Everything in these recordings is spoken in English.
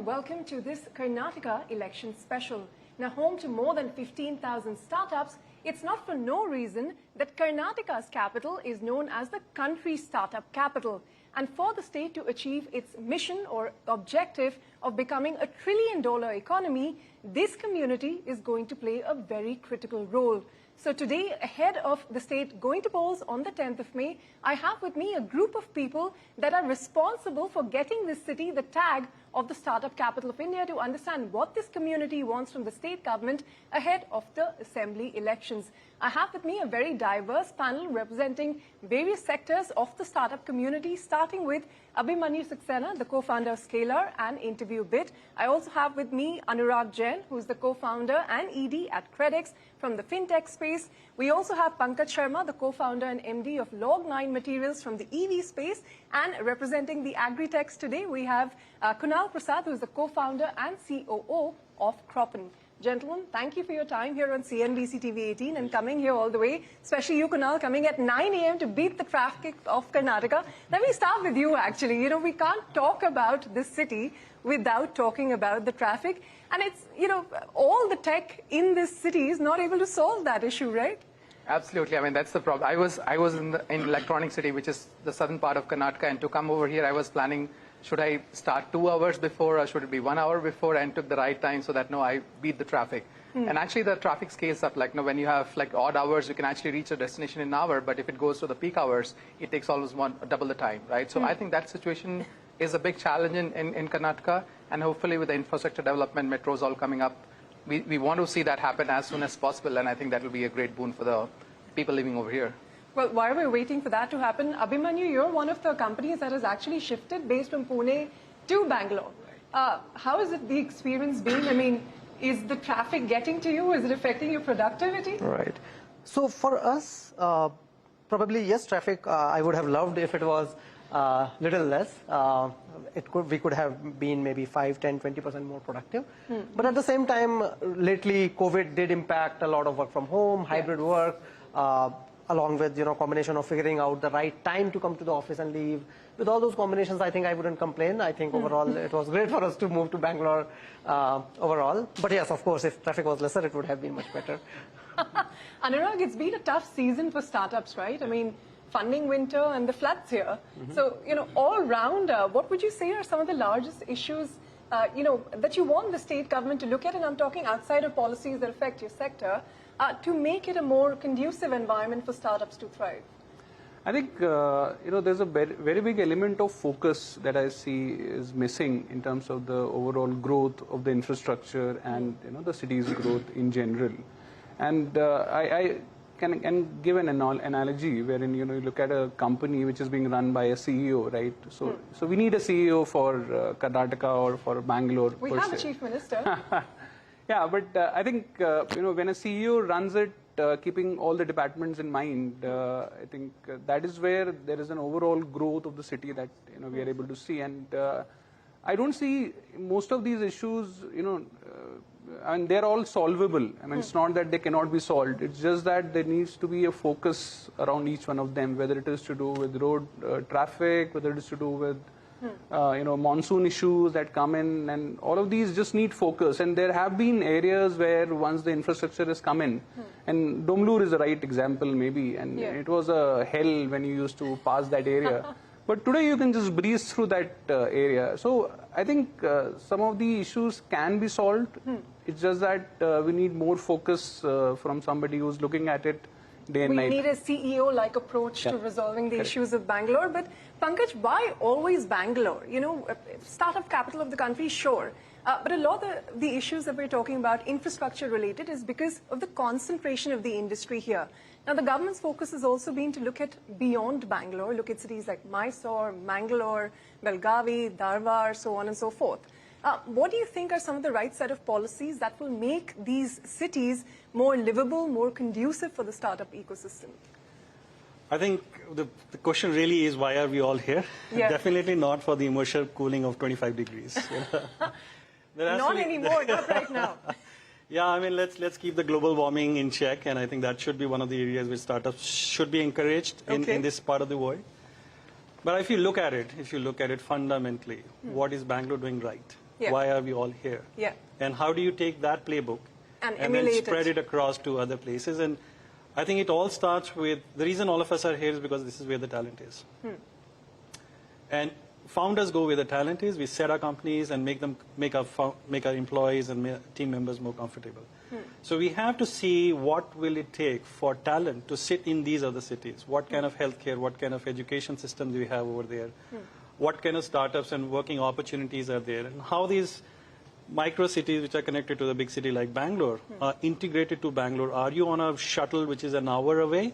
welcome to this Karnataka election special. Now, home to more than 15,000 startups, it's not for no reason that Karnataka's capital is known as the country startup capital. And for the state to achieve its mission or objective of becoming a $1 trillion economy, this community is going to play a very critical role. So today, ahead of the state going to polls on the 10th of May, I have with me a group of people that are responsible for getting this city the tag of the startup capital of India to understand what this community wants from the state government ahead of the assembly elections. I have with me a very diverse panel representing various sectors of the startup community, starting with Abhimanyu Saxena, the co-founder of Scalar and InterviewBit. I also have with me Anurag Jain, who is the co-founder and ED at Credix from the Fintech space. We also have Pankaj Sharma, the co-founder and MD of Log9 Materials from the EV space. And representing the agri-techs today, we have Kunal Prasad, who is the co-founder and COO of Croppen. Gentlemen, thank you for your time here on CNBC-TV18 and coming here all the way, especially you, Kunal, coming at 9 a.m. to beat the traffic of Karnataka. Let me start with you, actually. You know, we can't talk about this city without talking about the traffic. And it's, you know, all the tech in this city is not able to solve that issue, right? Absolutely. I mean, that's the problem. I was in Electronic City, which is the southern part of Karnataka, and to come over here, I was planning, should I start 2 hours before or should it be 1 hour before, and took the right time so that, no, I beat the traffic. And actually the traffic scales up, like, no, when you have like odd hours, you can actually reach a destination in an hour, but if it goes to the peak hours, it takes almost double the time, right? So I think that situation is a big challenge in Karnataka, and hopefully with the infrastructure development, metros all coming up, we want to see that happen as soon as possible, and I think that will be a great boon for the people living over here. Well, while we're waiting for that to happen, Abhimanyu, you're one of the companies that has actually shifted based from Pune to Bangalore. How has the experience been? I mean, is the traffic getting to you? Is it affecting your productivity? Right. So for us, probably yes, traffic. I would have loved if it was little less. We could have been maybe 5, 10, 20% more productive. But at the same time, lately COVID did impact a lot of work from home, hybrid work, along with, you know, combination of figuring out the right time to come to the office and leave. With all those combinations, I think I wouldn't complain. I think overall it was great for us to move to Bangalore overall. But yes, of course, if traffic was lesser, it would have been much better. Anurag, it's been a tough season for startups, right? I mean, funding winter and the floods here. So, you know, all round, what would you say are some of the largest issues, you know, that you want the state government to look at? And I'm talking outside of policies that affect your sector, to make it a more conducive environment for startups to thrive. I think, you know, there's a very big element of focus that I see is missing in terms of the overall growth of the infrastructure and, you know, the city's growth in general. And I can give an analogy wherein, you know, you look at a company which is being run by a CEO, right? So we need a CEO for Karnataka or for Bangalore. We have a chief minister. Yeah, but I think, you know, when a CEO runs it, keeping all the departments in mind, I think that is where there is an overall growth of the city that, you know, we are able to see. And I don't see most of these issues, you know, and they're all solvable. I mean, it's not that they cannot be solved. It's just that there needs to be a focus around each one of them, whether it is to do with road traffic, whether it is to do with you know, monsoon issues that come in, and all of these just need focus. And there have been areas where once the infrastructure has come in, and Domlur is the right example maybe, and it was a hell when you used to pass that area. But today you can just breeze through that area. So I think some of the issues can be solved. It's just that we need more focus from somebody who's looking at it day and night. We need a CEO-like approach to resolving the issues of Bangalore. But Pankaj, why always Bangalore? You know, startup capital of the country, sure. But a lot of the issues that we're talking about, infrastructure related, is because of the concentration of the industry here. Now, the government's focus has also been to look at beyond Bangalore, look at cities like Mysore, Mangalore, Belgavi, Dharwad, so on and so forth. What do you think are some of the right set of policies that will make these cities more livable, more conducive for the startup ecosystem? I think the question really is, why are we all here? Yeah. Definitely not for the immersive cooling of 25 degrees. Not anymore, not right now. Yeah, I mean, let's keep the global warming in check, and I think that should be one of the areas where startups should be encouraged in this part of the world. But if you look at it fundamentally, what is Bangalore doing right? Yeah. Why are we all here? Yeah. And how do you take that playbook And then emulate spread it across to other places? And I think it all starts with, the reason all of us are here is because this is where the talent is. And founders go where the talent is. We set our companies and make our employees and team members more comfortable. So we have to see what will it take for talent to sit in these other cities. What kind of healthcare, what kind of education systems do we have over there? What kind of startups and working opportunities are there? And how these micro cities which are connected to the big city like Bangalore are integrated to Bangalore. Are you on a shuttle which is an hour away?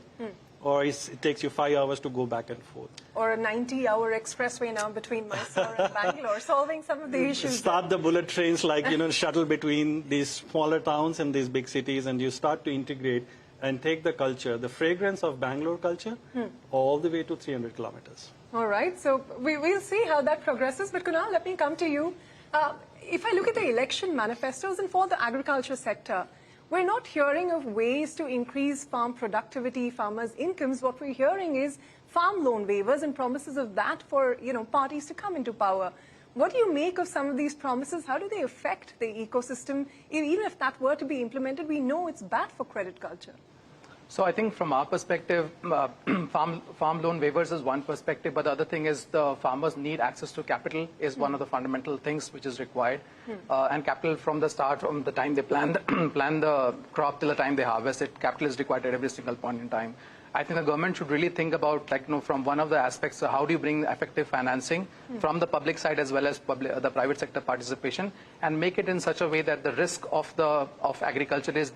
Or it takes you 5 hours to go back and forth? Or a 90-hour expressway now between Mysore and Bangalore, solving some of the issues. Start the bullet trains like, shuttle between these smaller towns and these big cities, and you start to integrate and take the culture, the fragrance of Bangalore culture, all the way to 300 kilometers. All right, so we'll see how that progresses. But Kunal, let me come to you. If I look at the election manifestos and for the agriculture sector, we're not hearing of ways to increase farm productivity, farmers' incomes. What we're hearing is farm loan waivers and promises of that for parties to come into power. What do you make of some of these promises? How do they affect the ecosystem? Even if that were to be implemented, we know it's bad for credit culture. So I think from our perspective, farm loan waivers is one perspective, but the other thing is the farmers need access to capital is one of the fundamental things which is required. And capital from the start, from the time they plan the crop till the time they harvest it, capital is required at every single point in time. I think the government should really think about, from one of the aspects, how do you bring effective financing from the public side as well as the private sector participation, and make it in such a way that the risk of agriculture is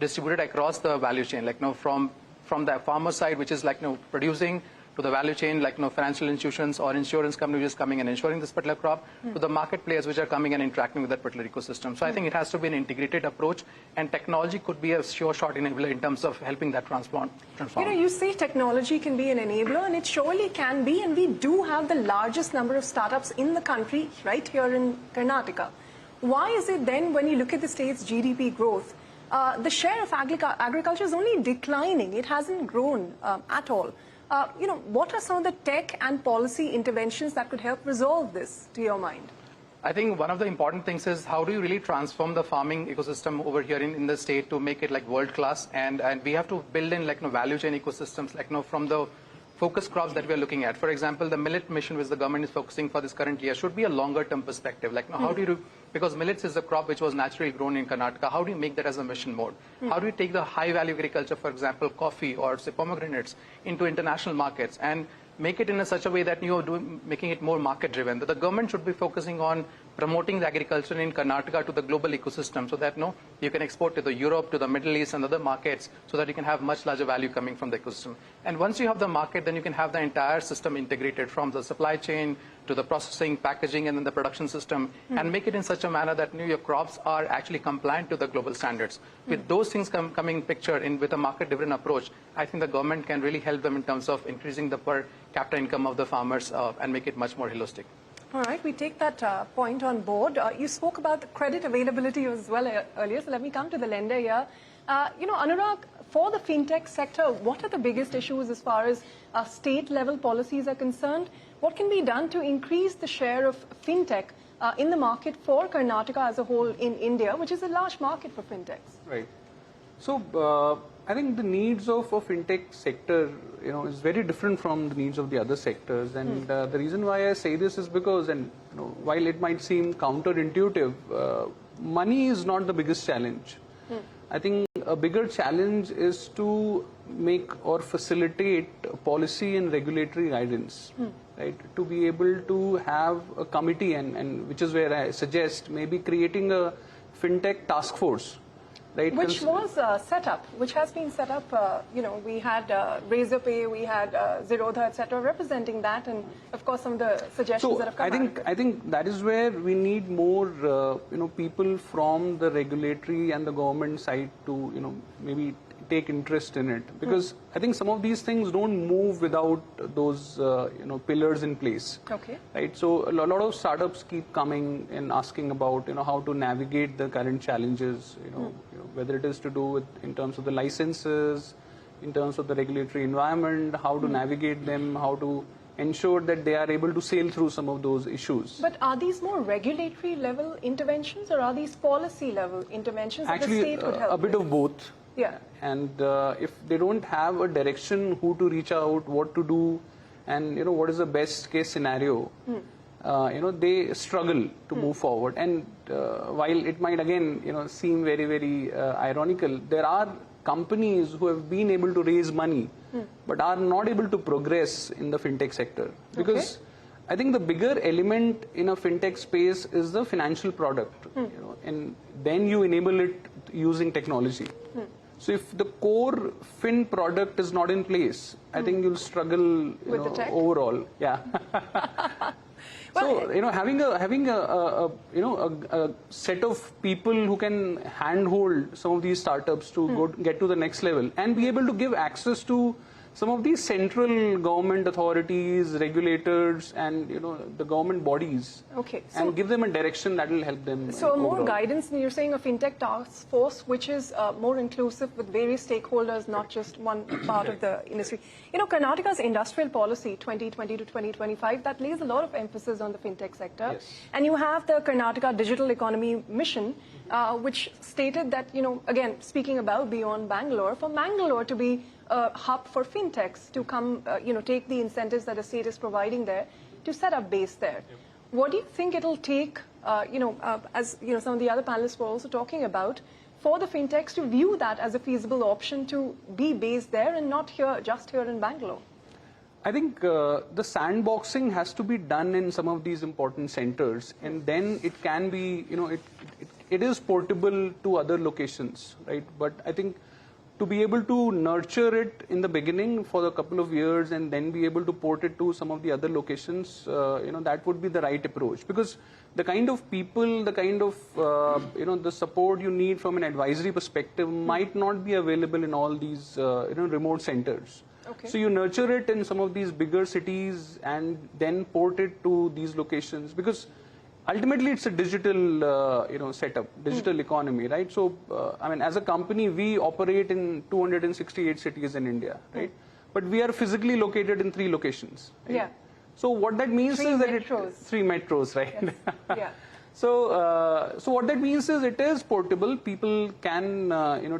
distributed across the value chain, from the farmer side, which is producing, to the value chain, financial institutions or insurance companies which is coming and insuring this particular crop, to the market players which are coming and interacting with that particular ecosystem. So I think it has to be an integrated approach, and technology could be a sure shot enabler in terms of helping that transform. You say technology can be an enabler, and it surely can be, and we do have the largest number of startups in the country right here in Karnataka. Why is it then, when you look at the state's GDP growth, the share of agriculture is only declining? It hasn't grown at all. What are some of the tech and policy interventions that could help resolve this, to your mind? I think one of the important things is how do you really transform the farming ecosystem over here in the state to make it world class, and we have to build in value chain ecosystems from the focus crops that we are looking at. For example, the millet mission which the government is focusing for this current year should be a longer term perspective. How do you because millets is a crop which was naturally grown in Karnataka, how do you make that as a mission mode? How do you take the high value agriculture, for example, coffee or say pomegranates, into international markets and make it in such a way that you are making it more market driven? That the government should be focusing on promoting the agriculture in Karnataka to the global ecosystem, so that you can export to the Europe, to the Middle East and other markets, so that you can have much larger value coming from the ecosystem. And once you have the market, then you can have the entire system integrated, from the supply chain to the processing, packaging, and then the production system, and make it in such a manner that your crops are actually compliant to the global standards. With those things coming in picture with a market-driven approach, I think the government can really help them in terms of increasing the per capita income of the farmers and make it much more holistic. All right, we take that point on board. You spoke about the credit availability as well earlier, so let me come to the lender here. Anurag, for the fintech sector, what are the biggest issues as far as state-level policies are concerned? What can be done to increase the share of fintech in the market for Karnataka as a whole in India, which is a large market for fintechs? Right. So I think the needs of a fintech sector, is very different from the needs of the other sectors. And the reason why I say this is because, while it might seem counterintuitive, money is not the biggest challenge. I think a bigger challenge is to make or facilitate policy and regulatory guidance, right? To be able to have a committee, and which is where I suggest maybe creating a fintech task force. Right, which was set up, which has been set up. We had Razorpay, we had Zerodha, etc., representing that, and of course some of the suggestions that have come out. I think that is where we need more, people from the regulatory and the government side to, maybe take interest in it, because I think some of these things don't move without those, pillars in place. Okay. Right. So a lot of startups keep coming and asking about, how to navigate the current challenges, whether it is to do with in terms of the licenses, in terms of the regulatory environment, how to navigate them, how to ensure that they are able to sail through some of those issues. But are these more regulatory level interventions or are these policy level interventions that the Actually, state could help a bit with? of both. Yeah. And if they don't have a direction, who to reach out, what to do, and what is the best case scenario, they struggle to move forward. And while it might again seem very, very ironical, there are companies who have been able to raise money but are not able to progress in the fintech sector, because I think the bigger element in a fintech space is the financial product, and then you enable it using technology. So if the core fin product is not in place, I think you'll struggle with the tech? overall. Yeah. So having a set of people who can handhold some of these startups to get to the next level and be able to give access to some of these central government authorities, regulators, and the government bodies, and give them a direction that will help them. So more guidance, and you're saying a fintech task force which is more inclusive with various stakeholders, not just one part of the industry. Karnataka's industrial policy 2020 to 2025 that lays a lot of emphasis on the fintech sector, and you have the Karnataka Digital Economy Mission, which stated that again speaking about beyond Bangalore, for Bangalore to be a hub for fintechs to come, take the incentives that the state is providing there to set up base there. What do you think it'll take, as some of the other panelists were also talking about, for the fintechs to view that as a feasible option to be based there and not just here in Bangalore? I think the sandboxing has to be done in some of these important centers, and then it can be, it is portable to other locations, right? But I think to be able to nurture it in the beginning for a couple of years and then be able to port it to some of the other locations, that would be the right approach. Because the kind of people, the kind of, the support you need from an advisory perspective might not be available in all these, remote centers. So you nurture it in some of these bigger cities and then port it to these locations, because ultimately it's a digital setup, digital economy, right? So I mean, as a company, we operate in 268 cities in India, right? But we are physically located in 3 locations, right? Yeah. So what that means is that 3 metros, right? Yes. Yeah. So what that means is it is portable. People can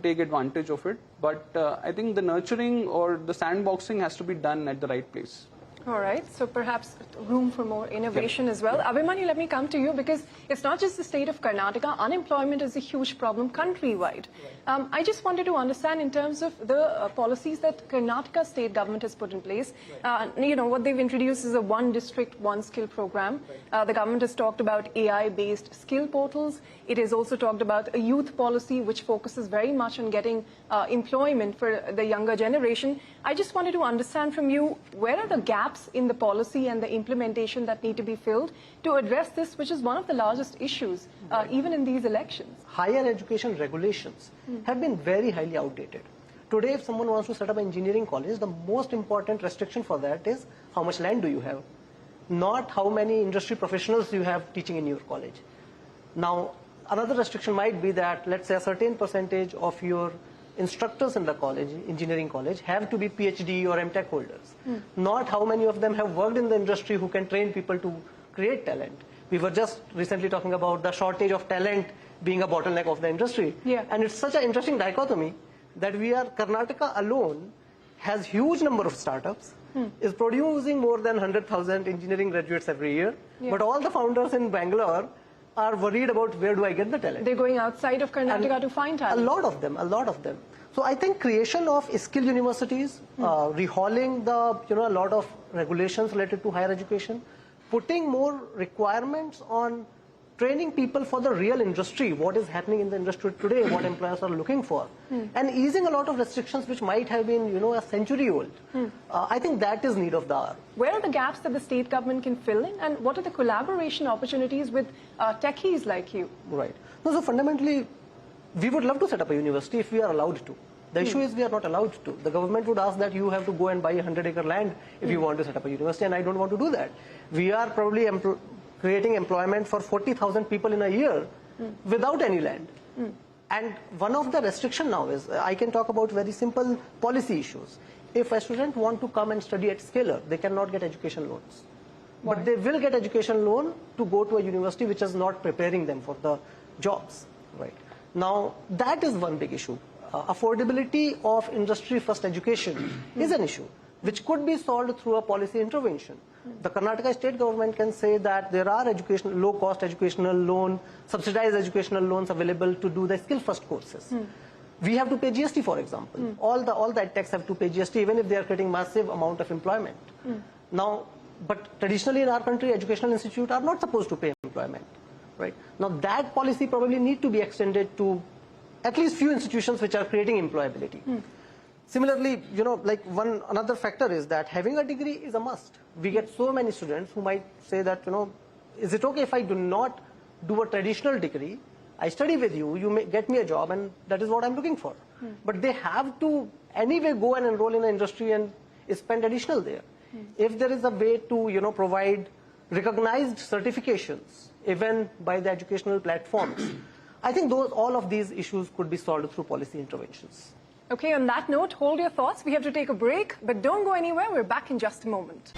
take advantage of it, but I think the nurturing or the sandboxing has to be done at the right place. All right, so perhaps room for more innovation as well. Abhimanyu, let me come to you, because it's not just the state of Karnataka. Unemployment is a huge problem countrywide. I just wanted to understand in terms of the policies that Karnataka state government has put in place. What they've introduced is a one district, one skill program. The government has talked about AI-based skill portals. It has also talked about a youth policy which focuses very much on getting employment for the younger generation. I just wanted to understand from you, where are the gaps in the policy and the implementation that need to be filled to address this, which is one of the largest issues, even in these elections? Higher education regulations have been very highly outdated. Today, if someone wants to set up an engineering college, the most important restriction for that is how much land do you have, not how many industry professionals you have teaching in your college. Now, another restriction might be that, let's say, a certain percentage of your instructors in the college, engineering college, have to be PhD or MTech holders. Not how many of them have worked in the industry who can train people to create talent. We were just recently talking about the shortage of talent being a bottleneck of the industry. And it's such an interesting dichotomy that Karnataka alone has huge number of startups, is producing more than 100,000 engineering graduates every year, but all the founders in Bangalore are worried about where do I get the talent. They're going outside of Karnataka to find talent. A lot of them. So I think creation of skill universities, rehauling a lot of regulations related to higher education, putting more requirements on training people for the real industry, what is happening in the industry today, what employers are looking for, and easing a lot of restrictions which might have been, a century old. I think that is need of the hour. Where are the gaps that the state government can fill in, and what are the collaboration opportunities with techies like you? Right. No, so fundamentally, we would love to set up a university if we are allowed to. The issue is we are not allowed to. The government would ask that you have to go and buy a 100-acre land if you want to set up a university, and I don't want to do that. We are probably creating employment for 40,000 people in a year without any land. And one of the restriction now is, I can talk about very simple policy issues. If a student want to come and study at Scalar, they cannot get education loans. Why? But they will get education loan to go to a university which is not preparing them for the jobs. Right. Now, that is one big issue. Affordability of industry-first education is an issue, which could be solved through a policy intervention. The Karnataka state government can say that there are low-cost educational loan, subsidized educational loans available to do the skill-first courses. We have to pay GST, for example. All the edtechs have to pay GST, even if they are creating massive amount of employment. Now, but traditionally in our country, educational institutes are not supposed to pay employment. Right? Now, that policy probably need to be extended to at least few institutions which are creating employability. Similarly, another factor is that having a degree is a must. We get so many students who might say that, is it okay if I do not do a traditional degree? I study with you, you may get me a job, and that is what I'm looking for. But they have to anyway go and enroll in the industry and spend additional there. If there is a way to, provide recognized certifications, even by the educational platforms, I think all of these issues could be solved through policy interventions. Okay, on that note, hold your thoughts. We have to take a break, but don't go anywhere. We're back in just a moment.